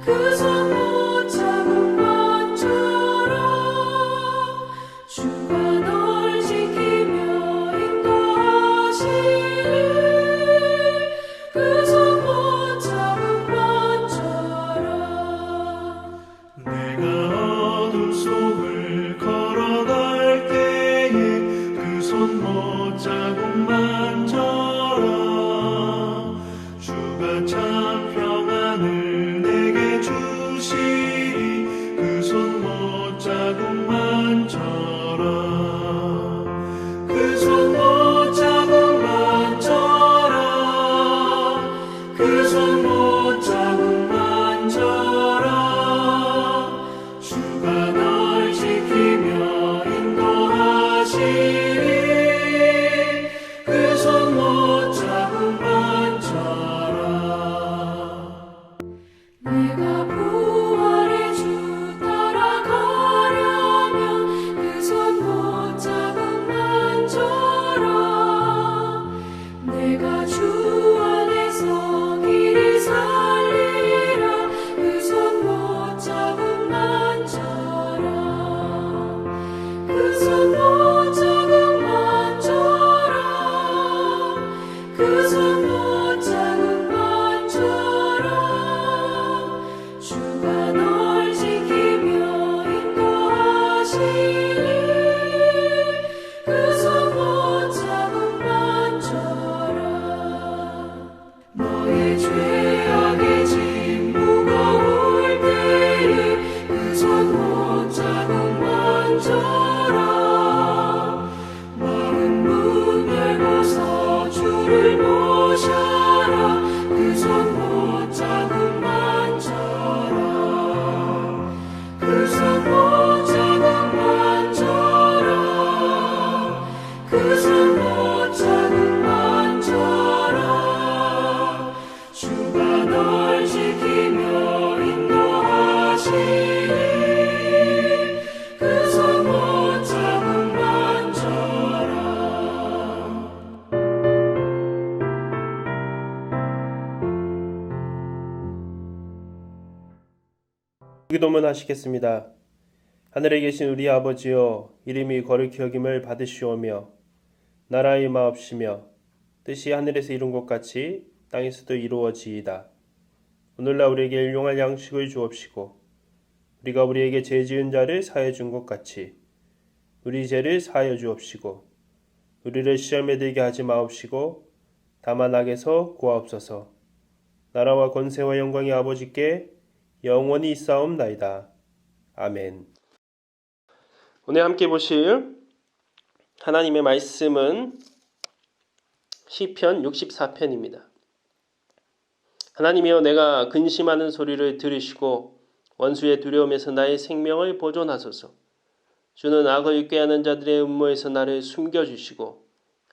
그 손 못 잡은 것처럼 주가 널 지키며 인도하시리. 그 손 못 잡은 것처럼 내가 어둠 속을 걸어갈 때에 그 손 못 자국만져라. 주가 참 평안을 내게 주시리. 그 손 못 자국만져라. 그 손 못 자국만져라. 그 손 못 자국만져라. 주가 널 지키며 인도하시리. 그 손 못 자국만져라. 내가 부활의 주 따라가려면 그 손 못 자국만져라. 내가 주 안에서 길이 살리라. 그 손 못 자국만져라. 그 손 못 자국만져라. 그 손 못 자국만져라. 주가 널 지키며 인도하시리. 그 손 못 자국만져라. 너의 죄악의 짐 무거울 때에 그 손 못 자국만져라. 마음 문 열고서 주를 모셔라. 그 손 못 자국만져라. 그 손 못 자국만져라. 그 손 못 자국만져라. 주가 널 지키며 인도하시리. 그 손 못 자국만져라. 기도문 하시겠습니다. 하늘에 계신 우리 아버지여, 이름이 거룩히 여김을 받으시오며 나라의 마옵시며 뜻이 하늘에서 이룬 것 같이 땅에서도 이루어지이다. 오늘날 우리에게 일용할 양식을 주옵시고 우리가 우리에게 죄 지은 자를 사하여 준 것 같이 우리 죄를 사하여 주옵시고 우리를 시험에 들게 하지 마옵시고 다만 악에서 구하옵소서. 나라와 권세와 영광이 아버지께 영원히 있사옵나이다. 아멘. 오늘 함께 보실 하나님의 말씀은 시편 64편입니다. 하나님이여, 내가 근심하는 소리를 들으시고 원수의 두려움에서 나의 생명을 보존하소서. 주는 악을 꾀하는 자들의 음모에서 나를 숨겨주시고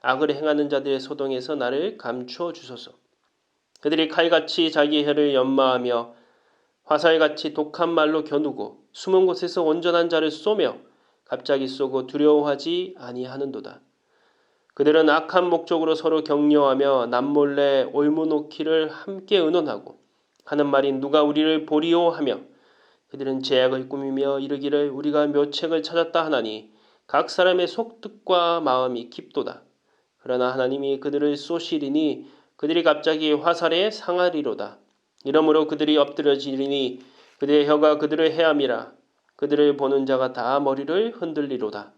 악을 행하는 자들의 소동에서 나를 감추어 주소서. 그들이 칼같이 자기 혀를 연마하며 화살같이 독한 말로 겨누고 숨은 곳에서 온전한 자를 쏘며 갑자기 쏘고 두려워하지 아니하는도다. 그들은 악한 목적으로 서로 격려하며 남몰래 올무놓기를 함께 의논하고 하는 말이 누가 우리를 보리오 하며 그들은 제약을 꾸미며 이르기를 우리가 묘책을 찾았다 하나니 각 사람의 속뜻과 마음이 깊도다. 그러나 하나님이 그들을 쏘시리니 그들이 갑자기 화살에 상하리로다. 이러므로 그들이 엎드려지리니 그들의 혀가 그들을 해함이라. 그들을 보는 자가 다 머리를 흔들리로다.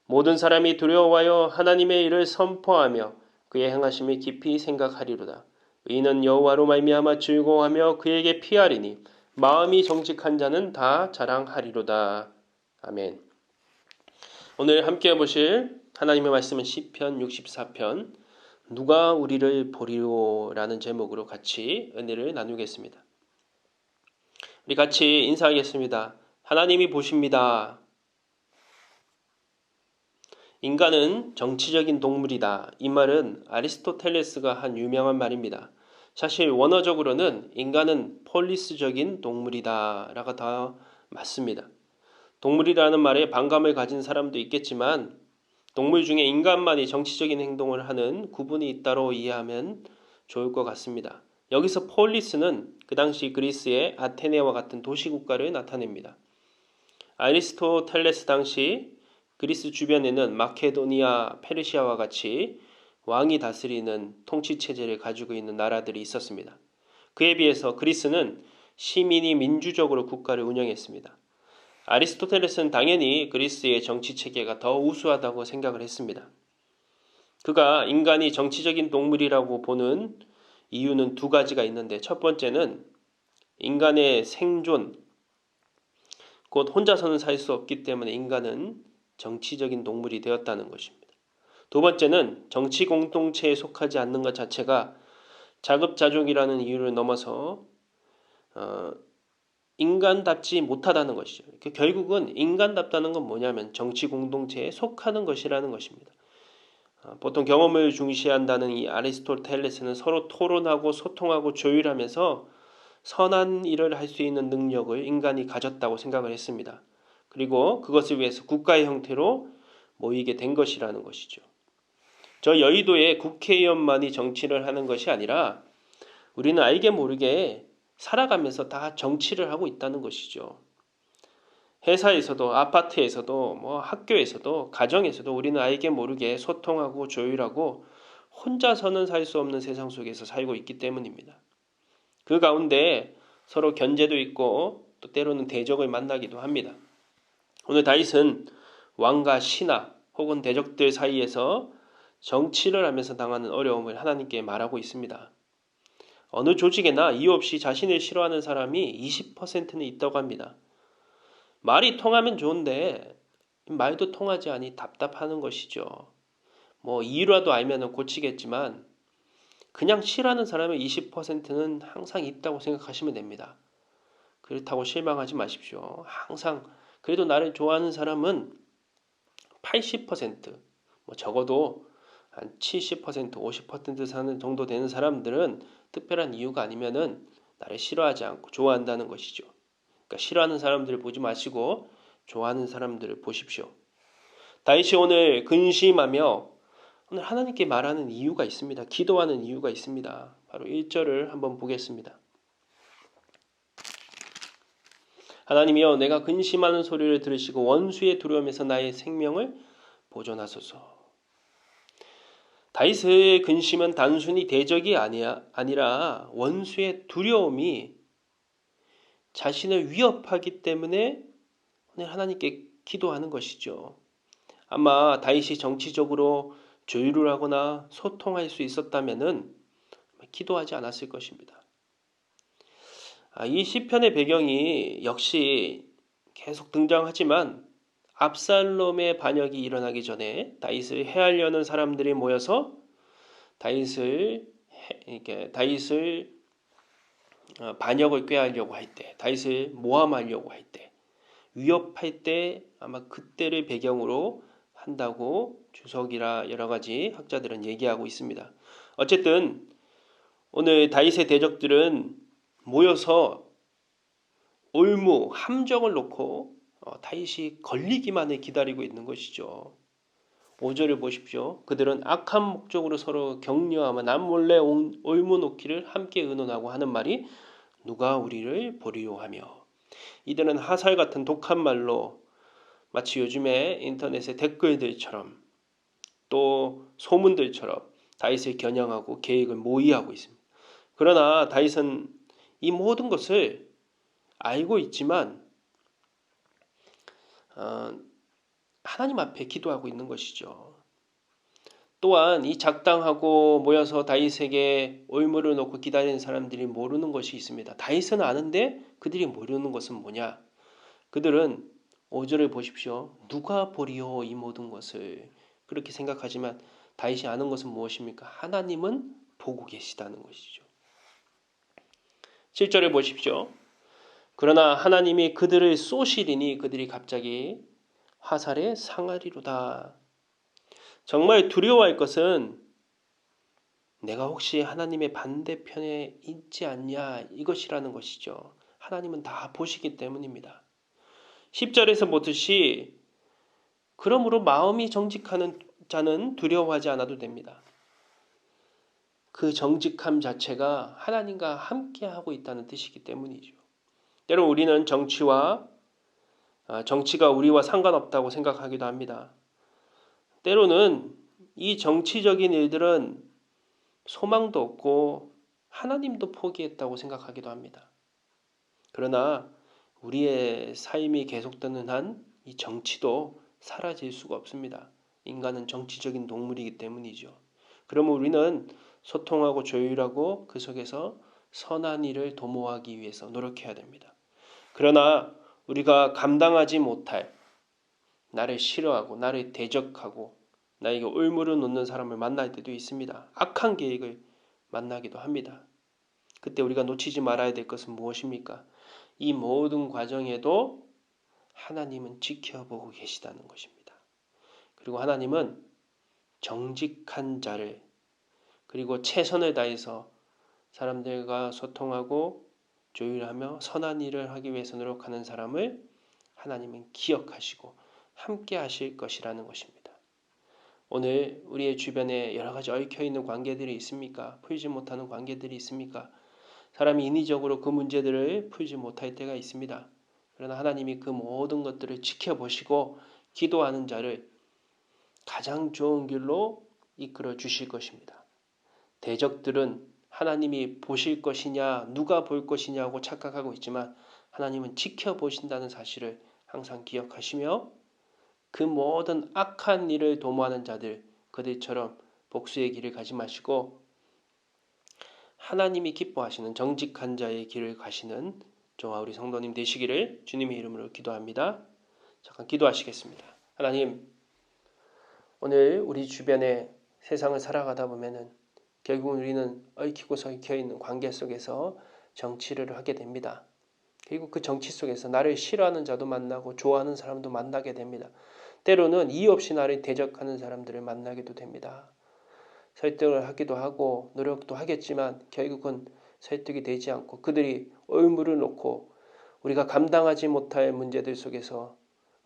모든 사람이 두려워하여 하나님의 일을 선포하며 그의 행하심을 깊이 생각하리로다. 의인은 여호와로 말미암아 즐거워하며 그에게 피하리니 마음이 정직한 자는 다 자랑하리로다. 아멘. 오늘 함께 보실 하나님의 말씀은 시편 64편 누가 우리를 보리오 라는 제목으로 같이 은혜를 나누겠습니다. 우리 같이 인사하겠습니다. 하나님이 보십니다. 인간은 정치적인 동물이다. 이 말은 아리스토텔레스가 한 유명한 말입니다. 사실 원어적으로는 인간은 폴리스적인 동물이다 라가 더 맞습니다. 동물이라는 말에 반감을 가진 사람도 있겠지만 동물 중에 인간만이 정치적인 행동을 하는 구분이 있다로 이해하면 좋을 것 같습니다. 여기서 폴리스는 그 당시 그리스의 아테네와 같은 도시국가를 나타냅니다. 아리스토텔레스 당시 그리스 주변에는 마케도니아, 페르시아와 같이 왕이 다스리는 통치체제를 가지고 있는 나라들이 있었습니다. 그에 비해서 그리스는 시민이 민주적으로 국가를 운영했습니다. 아리스토텔레스는 당연히 그리스의 정치체계가 더 우수하다고 생각을 했습니다. 그가 인간이 정치적인 동물이라고 보는 이유는 두 가지가 있는데, 첫 번째는 인간의 생존, 곧 혼자서는 살 수 없기 때문에 인간은 정치적인 동물이 되었다는 것입니다. 두 번째는 정치 공동체에 속하지 않는 것 자체가 자급자족이라는 이유를 넘어서 인간답지 못하다는 것이죠. 결국은 인간답다는 건 뭐냐면 정치 공동체에 속하는 것이라는 것입니다. 보통 경험을 중시한다는 이 아리스토텔레스는 서로 토론하고 소통하고 조율하면서 선한 일을 할 수 있는 능력을 인간이 가졌다고 생각을 했습니다. 그리고 그것을 위해서 국가의 형태로 모이게 된 것이라는 것이죠. 저 여의도의 국회의원만이 정치를 하는 것이 아니라 우리는 알게 모르게 살아가면서 다 정치를 하고 있다는 것이죠. 회사에서도, 아파트에서도, 학교에서도, 가정에서도 우리는 알게 모르게 소통하고 조율하고 혼자서는 살 수 없는 세상 속에서 살고 있기 때문입니다. 그 가운데 서로 견제도 있고 또 때로는 대적을 만나기도 합니다. 오늘 다윗은 왕과 신하 혹은 대적들 사이에서 정치를 하면서 당하는 어려움을 하나님께 말하고 있습니다. 어느 조직에나 이유 없이 자신을 싫어하는 사람이 20%는 있다고 합니다. 말이 통하면 좋은데 말도 통하지 않니 답답하는 것이죠. 이유라도 알면 고치겠지만 그냥 싫어하는 사람의 20%는 항상 있다고 생각하시면 됩니다. 그렇다고 실망하지 마십시오. 항상 그래도 나를 좋아하는 사람은 80%, 적어도 한 70%, 50% 사는 정도 되는 사람들은 특별한 이유가 아니면은 나를 싫어하지 않고 좋아한다는 것이죠. 그러니까 싫어하는 사람들을 보지 마시고 좋아하는 사람들을 보십시오. 다윗이 오늘 근심하며 오늘 하나님께 말하는 이유가 있습니다. 기도하는 이유가 있습니다. 바로 1절을 한번 보겠습니다. 하나님이여, 내가 근심하는 소리를 들으시고 원수의 두려움에서 나의 생명을 보존하소서. 다윗의 근심은 단순히 대적이 아니라 원수의 두려움이 자신을 위협하기 때문에 오늘 하나님께 기도하는 것이죠. 아마 다윗이 정치적으로 조율을 하거나 소통할 수 있었다면은 기도하지 않았을 것입니다. 이 시편의 배경이 역시 계속 등장하지만 압살롬의 반역이 일어나기 전에 다윗을 해하려는 사람들이 모여서 다윗을 반역을 꾀하려고 할 때, 다윗을 모함하려고 할 때, 위협할 때 아마 그때를 배경으로 한다고 주석이라 여러 가지 학자들은 얘기하고 있습니다. 어쨌든 오늘 다윗의 대적들은 모여서 올무, 함정을 놓고 다윗이 걸리기만을 기다리고 있는 것이죠. 5절을 보십시오. 그들은 악한 목적으로 서로 격려하며 남몰래 올무 놓기를 함께 의논하고 하는 말이 누가 우리를 보리요 하며, 이들은 하살 같은 독한 말로 마치 요즘에 인터넷의 댓글들처럼 또 소문들처럼 다윗을 겨냥하고 계획을 모의하고 있습니다. 그러나 다윗은 이 모든 것을 알고 있지만 하나님 앞에 기도하고 있는 것이죠. 또한 이 작당하고 모여서 다윗에게 올무를 놓고 기다리는 사람들이 모르는 것이 있습니다. 다윗은 아는데 그들이 모르는 것은 뭐냐? 그들은 5절을 보십시오. 누가 보리요 이 모든 것을, 그렇게 생각하지만 다윗이 아는 것은 무엇입니까? 하나님은 보고 계시다는 것이죠. 7절을 보십시오. 그러나 하나님이 그들을 쏘시리니 그들이 갑자기 화살에 상하리로다. 정말 두려워할 것은 내가 혹시 하나님의 반대편에 있지 않냐, 이것이라는 것이죠. 하나님은 다 보시기 때문입니다. 10절에서 보듯이 그러므로 마음이 정직하는 자는 두려워하지 않아도 됩니다. 그 정직함 자체가 하나님과 함께하고 있다는 뜻이기 때문이죠. 때로 우리는 정치가 우리와 상관없다고 생각하기도 합니다. 때로는 이 정치적인 일들은 소망도 없고 하나님도 포기했다고 생각하기도 합니다. 그러나 우리의 삶이 계속되는 한 이 정치도 사라질 수가 없습니다. 인간은 정치적인 동물이기 때문이죠. 그러면 우리는 소통하고 조율하고 그 속에서 선한 일을 도모하기 위해서 노력해야 됩니다. 그러나 우리가 감당하지 못할 나를 싫어하고 나를 대적하고 나에게 올무를 놓는 사람을 만날 때도 있습니다. 악한 계획을 만나기도 합니다. 그때 우리가 놓치지 말아야 될 것은 무엇입니까? 이 모든 과정에도 하나님은 지켜보고 계시다는 것입니다. 그리고 하나님은 정직한 자를 그리고 최선을 다해서 사람들과 소통하고 조율하며 선한 일을 하기 위해서 노력하는 사람을 하나님은 기억하시고 함께 하실 것이라는 것입니다. 오늘 우리의 주변에 여러 가지 얽혀있는 관계들이 있습니까? 풀지 못하는 관계들이 있습니까? 사람이 인위적으로 그 문제들을 풀지 못할 때가 있습니다. 그러나 하나님이 그 모든 것들을 지켜보시고 기도하는 자를 가장 좋은 길로 이끌어 주실 것입니다. 대적들은 하나님이 보실 것이냐 누가 볼 것이냐고 착각하고 있지만 하나님은 지켜보신다는 사실을 항상 기억하시며 그 모든 악한 일을 도모하는 자들 그들처럼 복수의 길을 가지 마시고 하나님이 기뻐하시는 정직한 자의 길을 가시는 저와 우리 성도님 되시기를 주님의 이름으로 기도합니다. 잠깐 기도하시겠습니다. 하나님, 오늘 우리 주변에 세상을 살아가다 보면은 결국은 우리는 얽히고 설켜 있는 관계 속에서 정치를 하게 됩니다. 그리고 그 정치 속에서 나를 싫어하는 자도 만나고 좋아하는 사람도 만나게 됩니다. 때로는 이유 없이 나를 대적하는 사람들을 만나기도 됩니다. 설득을 하기도 하고 노력도 하겠지만 결국은 설득이 되지 않고 그들이 올무를 놓고 우리가 감당하지 못할 문제들 속에서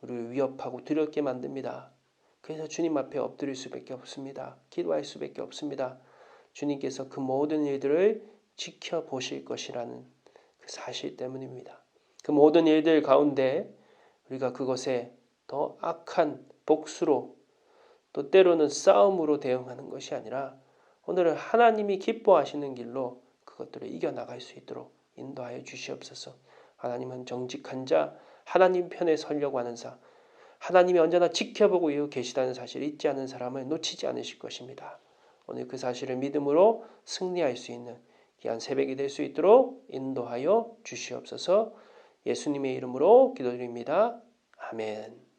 우리를 위협하고 두렵게 만듭니다. 그래서 주님 앞에 엎드릴 수밖에 없습니다. 기도할 수밖에 없습니다. 주님께서 그 모든 일들을 지켜보실 것이라는 그 사실 때문입니다. 그 모든 일들 가운데 우리가 그것에 더 악한 복수로 또 때로는 싸움으로 대응하는 것이 아니라 오늘은 하나님이 기뻐하시는 길로 그것들을 이겨나갈 수 있도록 인도하여 주시옵소서. 하나님은 정직한 자, 하나님 편에 서려고 하는 자, 하나님이 언제나 지켜보고 계시다는 사실을 잊지 않은 사람을 놓치지 않으실 것입니다. 오늘 그 사실을 믿음으로 승리할 수 있는 귀한 새벽이 될 수 있도록 인도하여 주시옵소서. 예수님의 이름으로 기도드립니다. 아멘.